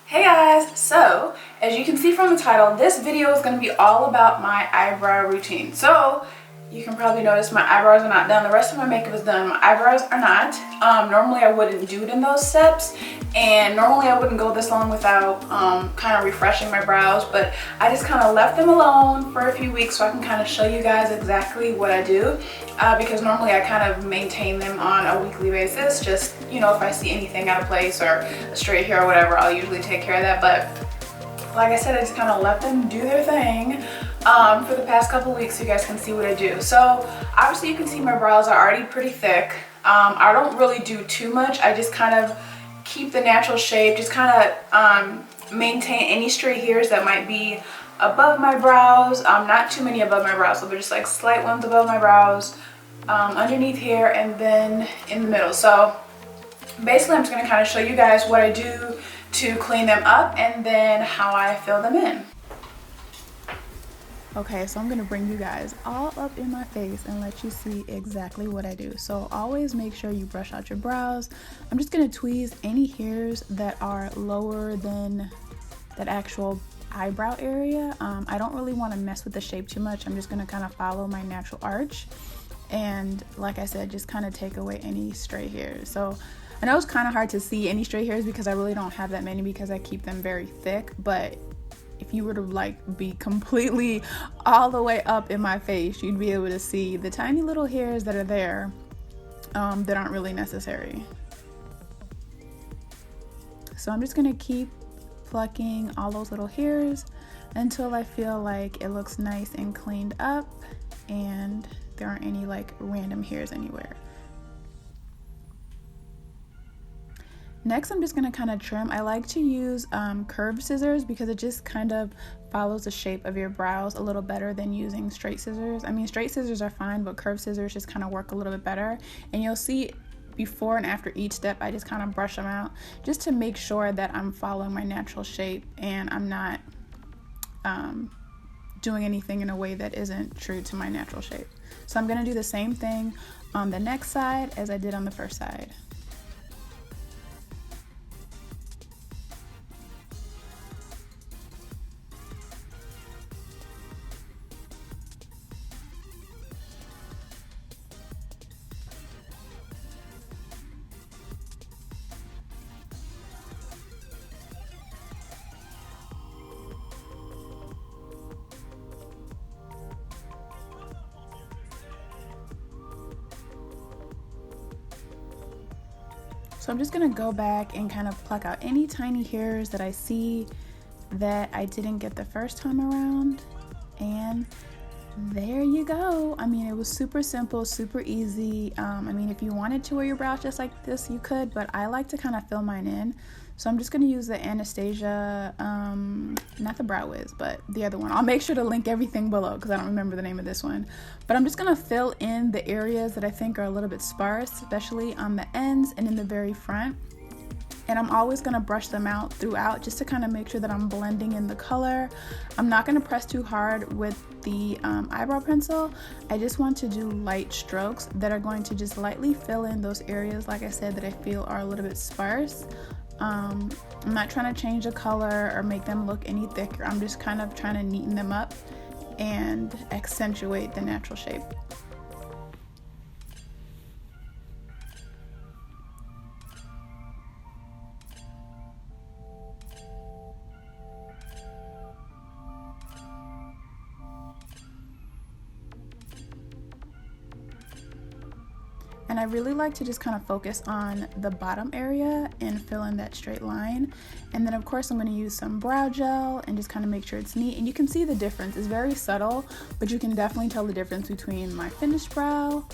Hey guys, so as you can see from the title, this video is going to be all about my eyebrow routine. So you can probably notice my eyebrows are not done. The rest of my makeup is done. My eyebrows are not. Normally I wouldn't do it in those steps, and normally I wouldn't go this long without kind of refreshing my brows, but I just kind of left them alone for a few weeks so I can kind of show you guys exactly what I do, because normally I kind of maintain them on a weekly basis. Just, you know, if I see anything out of place or a straight hair or whatever, I'll usually take care of that. But like I said, I just kind of let them do their thing for the past couple of weeks so you guys can see what I do. So obviously you can see my brows are already pretty thick. I don't really do too much. I just kind of keep the natural shape, just kind of maintain any stray hairs that might be above my brows. Not too many above my brows, but just like slight ones above my brows, underneath here, and then in the middle. So basically I'm just going to kind of show you guys what I do to clean them up and then how I fill them in. Okay, so I'm going to bring you guys all up in my face and let you see exactly what I do. So always make sure you brush out your brows. I'm just going to tweeze any hairs that are lower than that actual eyebrow area. I don't really want to mess with the shape too much. I'm just going to kind of follow my natural arch. And like I said, just kind of take away any stray hairs. So I know it's kind of hard to see any stray hairs because I really don't have that many because I keep them very thick, but if you were to like be completely all the way up in my face, you'd be able to see the tiny little hairs that are there that aren't really necessary. So I'm just gonna keep plucking all those little hairs until I feel like it looks nice and cleaned up and there aren't any like random hairs anywhere. Next, I'm just going to kind of trim. I like to use curved scissors because it just kind of follows the shape of your brows a little better than using straight scissors. I mean, straight scissors are fine, but curved scissors just kind of work a little bit better. And you'll see before and after each step, I just kind of brush them out just to make sure that I'm following my natural shape and I'm not doing anything in a way that isn't true to my natural shape. So I'm going to do the same thing on the next side as I did on the first side. So I'm just gonna go back and kind of pluck out any tiny hairs that I see that I didn't get the first time around. And there you go. I mean, it was super simple, super easy. I mean, if you wanted to wear your brows just like this, you could, but I like to kind of fill mine in. So I'm just gonna use the Anastasia, not the Brow Wiz, but the other one. I'll make sure to link everything below because I don't remember the name of this one. But I'm just gonna fill in the areas that I think are a little bit sparse, especially on the ends and in the very front. And I'm always gonna brush them out throughout just to kind of make sure that I'm blending in the color. I'm not gonna press too hard with the eyebrow pencil. I just want to do light strokes that are going to just lightly fill in those areas, like I said, that I feel are a little bit sparse. I'm not trying to change the color or make them look any thicker. I'm just kind of trying to neaten them up and accentuate the natural shape. And I really like to just kind of focus on the bottom area and fill in that straight line. And then of course I'm going to use some brow gel and just kind of make sure it's neat. And you can see the difference. It's very subtle, but you can definitely tell the difference between my finished brow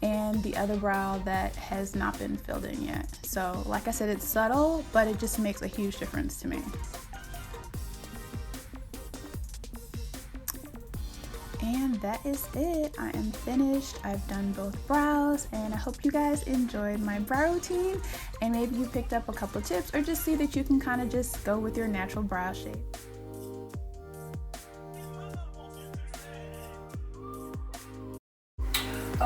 and the other brow that has not been filled in yet. So like I said, it's subtle, but it just makes a huge difference to me. And that is it. I am finished. I've done both brows and I hope you guys enjoyed my brow routine and maybe you picked up a couple tips or just see that you can kind of just go with your natural brow shape.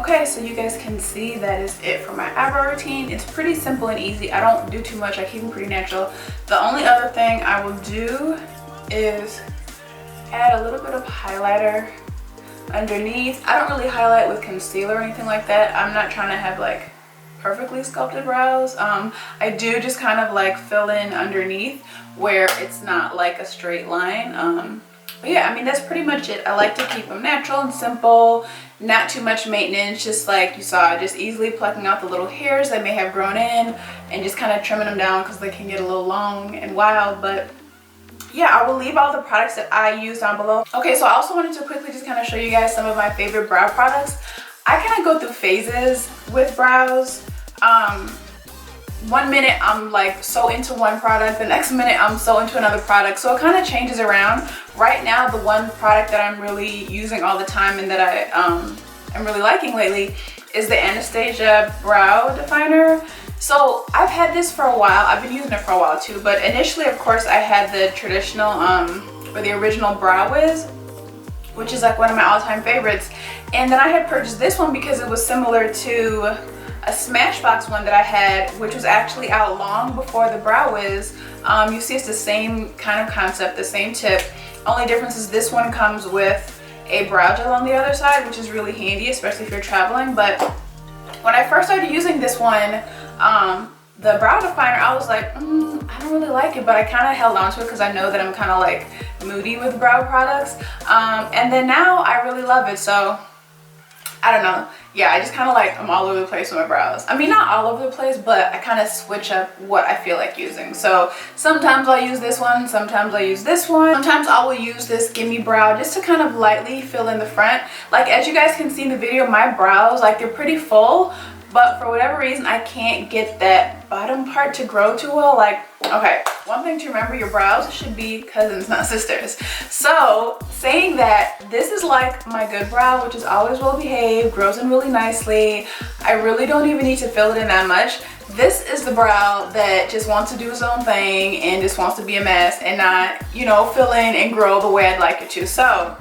Okay, so you guys can see that is it for my eyebrow routine. It's pretty simple and easy. I don't do too much. I keep them pretty natural. The only other thing I will do is add a little bit of highlighter underneath. I don't really highlight with concealer or anything like that. I'm not trying to have like perfectly sculpted brows. I do just kind of like fill in underneath where it's not like a straight line. But yeah, I mean, that's pretty much it. I like to keep them natural and simple, not too much maintenance, just like you saw, just easily plucking out the little hairs that may have grown in and just kind of trimming them down because they can get a little long and wild. But yeah, I will leave all the products that I use down below. Okay, so I also wanted to quickly just kind of show you guys some of my favorite brow products. I kind of go through phases with brows. One minute I'm like so into one product, the next minute I'm so into another product, so it kind of changes around. Right now, the one product that I'm really using all the time and that I'm really liking lately is the Anastasia brow definer. So I've had this for a while. I've been using it for a while too, but initially, of course, I had the traditional or the original Brow Wiz, which is like one of my all-time favorites. And then I had purchased this one because it was similar to a Smashbox one that I had, which was actually out long before the Brow Wiz. You see it's the same kind of concept, the same tip. Only difference is this one comes with a brow gel on the other side, which is really handy, especially if you're traveling. But when I first started using this one, the brow definer, I was like, I don't really like it, but I kind of held on to it because I know that I'm kind of like moody with brow products. And then now I really love it, so I don't know. Yeah, I just kind of like, I'm all over the place with my brows. I mean, not all over the place, but I kind of switch up what I feel like using. So sometimes I'll use this one, sometimes I'll use this one. Sometimes I will use this GimmieBrow just to kind of lightly fill in the front. Like, as you guys can see in the video, my brows, like, they're pretty full, but for whatever reason, I can't get that bottom part to grow too well. Like, okay, one thing to remember, your brows should be cousins, not sisters. So, saying that, this is like my good brow, which is always well behaved, grows in really nicely. I really don't even need to fill it in that much. This is the brow that just wants to do its own thing and just wants to be a mess and not, you know, fill in and grow the way I'd like it to. So,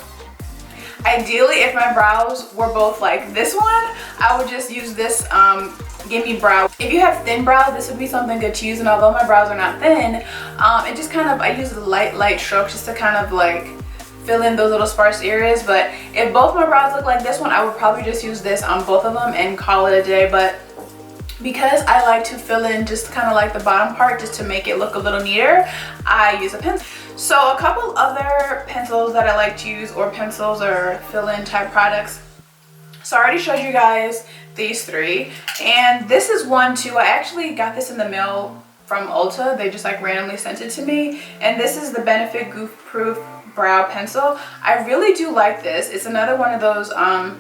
ideally, if my brows were both like this one, I would just use this GimmieBrow. If you have thin brows, this would be something good to use. And although my brows are not thin, it just kind of, I use light strokes just to kind of like fill in those little sparse areas. But if both my brows look like this one, I would probably just use this on both of them and call it a day. But because I like to fill in just kind of like the bottom part just to make it look a little neater, I use a pencil. So a couple other pencils that I like to use, or pencils or fill-in type products. So I already showed you guys these three, and this is one too. I actually got this in the mail from Ulta. They just like randomly sent it to me, and this is the Benefit Goof Proof Brow Pencil. I really do like this. It's another one of those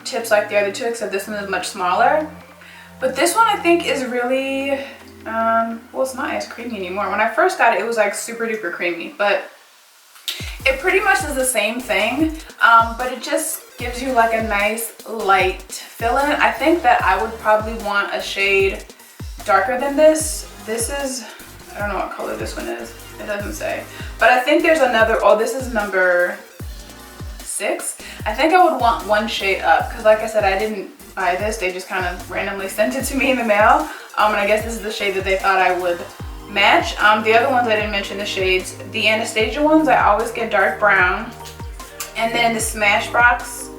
tips like the other two, except this one is much smaller. But this one I think is really, well, it's not as creamy anymore. When I first got it, it was like super duper creamy, but it pretty much is the same thing, but it just gives you like a nice light fill in. I think that I would probably want a shade darker than this. This is, I don't know what color this one is. It doesn't say. But I think there's another, oh, this is number 6. I think I would want one shade up because like I said, I didn't buy this. They just kind of randomly sent it to me in the mail. And I guess this is the shade that they thought I would match. The other ones I didn't mention the shades. The Anastasia ones, I always get dark brown. And then the Smashbox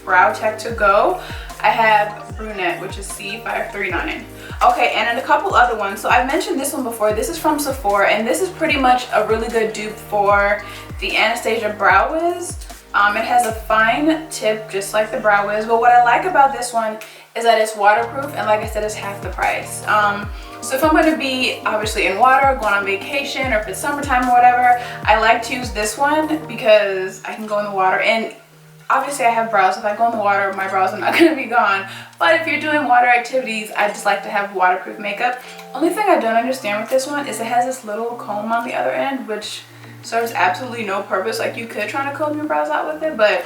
Brow Tech To Go, I have Brunette, which is C539. Okay, and then a couple other ones. So I've mentioned this one before. This is from Sephora, and this is pretty much a really good dupe for the Anastasia Brow Wiz. It has a fine tip just like the Brow Wiz, but what I like about this one is that it's waterproof, and like I said, it's half the price. So if I'm going to be obviously in water, going on vacation, or if it's summertime or whatever, I like to use this one because I can go in the water. And obviously I have brows. If I go in the water, my brows are not going to be gone. But if you're doing water activities, I just like to have waterproof makeup. Only thing I don't understand with this one is it has this little comb on the other end, which serves absolutely no purpose. Like, you could try to comb your brows out with it, but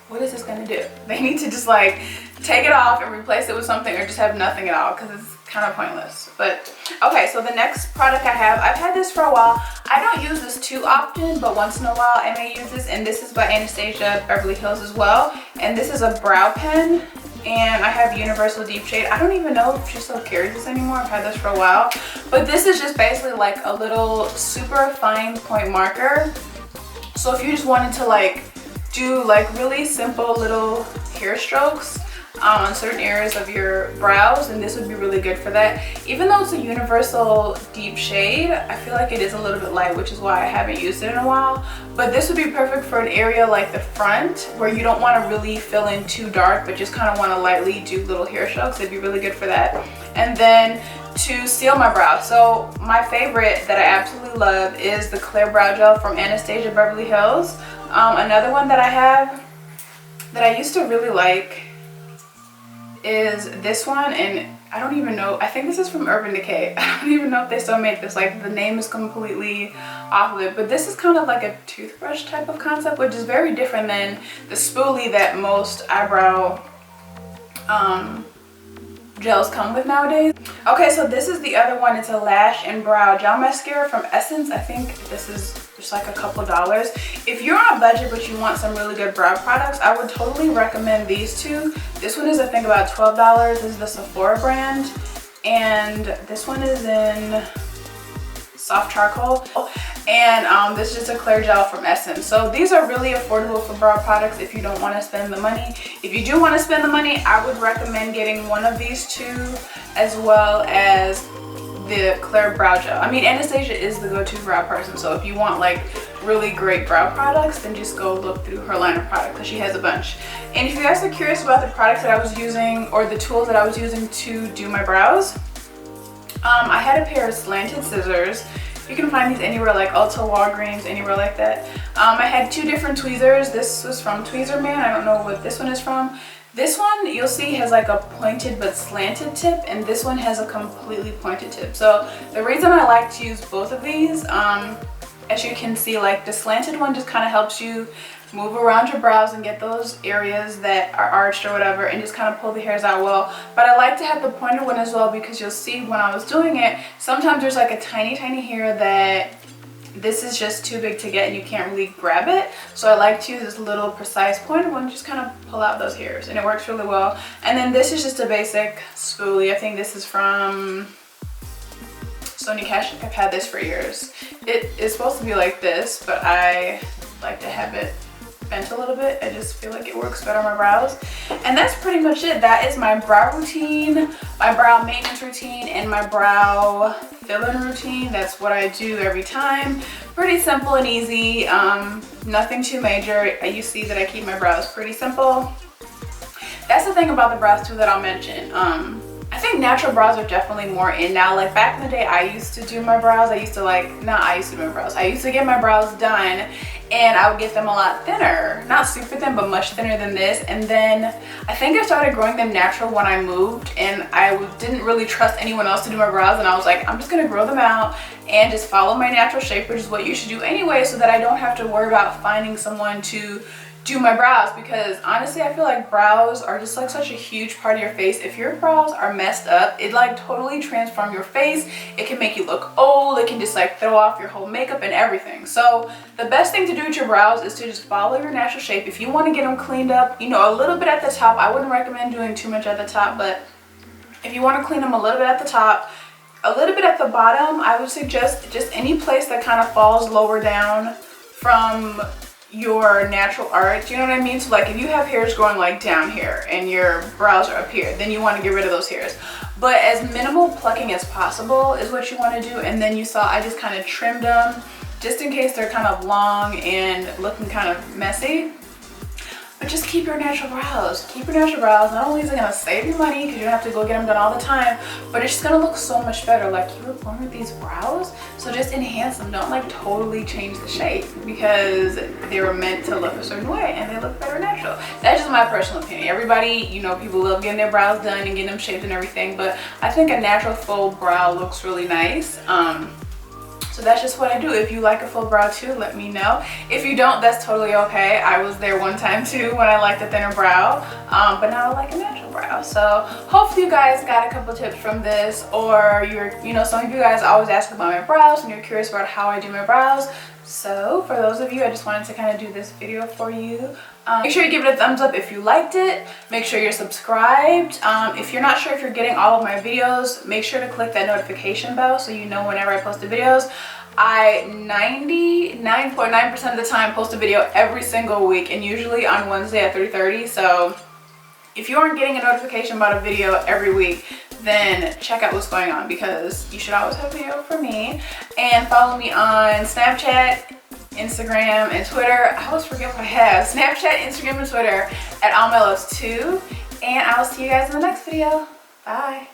what is this going to do? They need to just like take it off and replace it with something, or just have nothing at all, because it's kind of pointless. But okay, so the next product I have, I've had this for a while. I I don't use this too often, but once in a while I may use this, and this is by Anastasia, Beverly Hills as well. And this is a brow pen, and I have Universal Deep Shade. I don't even know if she still carries this anymore. I've had this for a while. But this is just basically like a little super fine point marker. So if you just wanted to like do like really simple little hair strokes on certain areas of your brows, and this would be really good for that. Even though it's a universal deep shade, I feel like it is a little bit light, which is why I haven't used it in a while. But this would be perfect for an area like the front where you don't want to really fill in too dark, but just kind of want to lightly do little hair strokes. It'd be really good for that. And then to seal my brows, so my favorite that I absolutely love is the clear brow gel from Anastasia Beverly Hills. Another one that I have that I used to really like is this one, and I don't even know, I think this is from Urban Decay. I don't even know if they still make this, like the name is completely off of it, but this is kind of like a toothbrush type of concept, which is very different than the spoolie that most eyebrow gels come with nowadays. Okay, so this is the other one. It's a lash and brow gel mascara from Essence. I think this is just like a couple dollars. If you're on a budget but you want some really good brow products, I would totally recommend these two. This one is I think about $12. This is the Sephora brand, and this one is in soft charcoal, and this is just a clear gel from Essence. So these are really affordable for brow products if you don't want to spend the money. If you do want to spend the money, I would recommend getting one of these two as well as the clear brow gel. I mean, Anastasia is the go-to brow person, so if you want like really great brow products, then just go look through her line of products because she has a bunch. And if you guys are curious about the products that I was using or the tools that I was using to do my brows, I had a pair of slanted scissors. You can find these anywhere, like Ulta, Walgreens, anywhere like that. I had two different tweezers. This was from Tweezerman. I don't know what this one is from. This one, you'll see, has like a pointed but slanted tip, and this one has a completely pointed tip. So the reason I like to use both of these, as you can see, like the slanted one just kind of helps you move around your brows and get those areas that are arched or whatever, and just kind of pull the hairs out well. But I like to have the pointed one as well, because you'll see when I was doing it, sometimes there's like a tiny hair that this is just too big to get and you can't really grab it. So I like to use this little precise pointed one, just kind of pull out those hairs, and it works really well. And then this is just a basic spoolie. I think this is from Sonia Kashuck. I've had this for years. It is supposed to be like this, but I like to have it bent a little bit. I just feel like it works better on my brows. And that's pretty much it. That is my brow routine, my brow maintenance routine, and my brow fill-in routine. That's what I do every time. Pretty simple and easy. Nothing too major. You see that I keep my brows pretty simple. That's the thing about the brows too that I'll mention. I think natural brows are definitely more in now. Like back in the day, I used to do my brows. I used to get my brows done, and I would get them a lot thinner. Not super thin, but much thinner than this. And then I think I started growing them natural when I moved, and I didn't really trust anyone else to do my brows. And I was like, I'm just gonna grow them out and just follow my natural shape, which is what you should do anyway, so that I don't have to worry about finding someone to do my brows. Because honestly, I feel like brows are just like such a huge part of your face. If your brows are messed up, it like totally transforms your face. It can make you look old. It can just like throw off your whole makeup and everything. So the best thing to do with your brows is to just follow your natural shape. If you want to get them cleaned up, you know, a little bit at the top. I wouldn't recommend doing too much at the top, but if you want to clean them a little bit at the top, a little bit at the bottom, I would suggest just any place that kind of falls lower down from your natural arch, you know what I mean? So like if you have hairs growing like down here and your brows are up here, then you want to get rid of those hairs. But as minimal plucking as possible is what you want to do. And then you saw I just kind of trimmed them just in case they're kind of long and looking kind of messy. But just keep your natural brows. Keep your natural brows. Not only is it going to save you money because you don't have to go get them done all the time, but it's just going to look so much better. Like, you were born with these brows, so just enhance them. Don't like totally change the shape because they were meant to look a certain way and they look better natural. That's just my personal opinion. Everybody, you know, people love getting their brows done and getting them shaped and everything, but I think a natural full brow looks really nice. So that's just what I do. If you like a full brow too, let me know. If you don't, that's totally okay. I was there one time too when I liked a thinner brow, but now I like a natural. brows. So hopefully you guys got a couple tips from this, or some of you guys always ask about my brows and you're curious about how I do my brows. So for those of you, I just wanted to kind of do this video for you. Make sure you give it a thumbs up if you liked it. Make sure you're subscribed. If you're not sure if you're getting all of my videos, make sure to click that notification bell so you know whenever I post the videos. I 99.9% of the time post a video every single week, and usually on Wednesday at 3:30. So if you aren't getting a notification about a video every week, then check out what's going on, because you should always have a video for me. And follow me on Snapchat, Instagram, and Twitter. I always forget what I have. Snapchat, Instagram, and Twitter at allmyluvs2. And I will see you guys in the next video. Bye.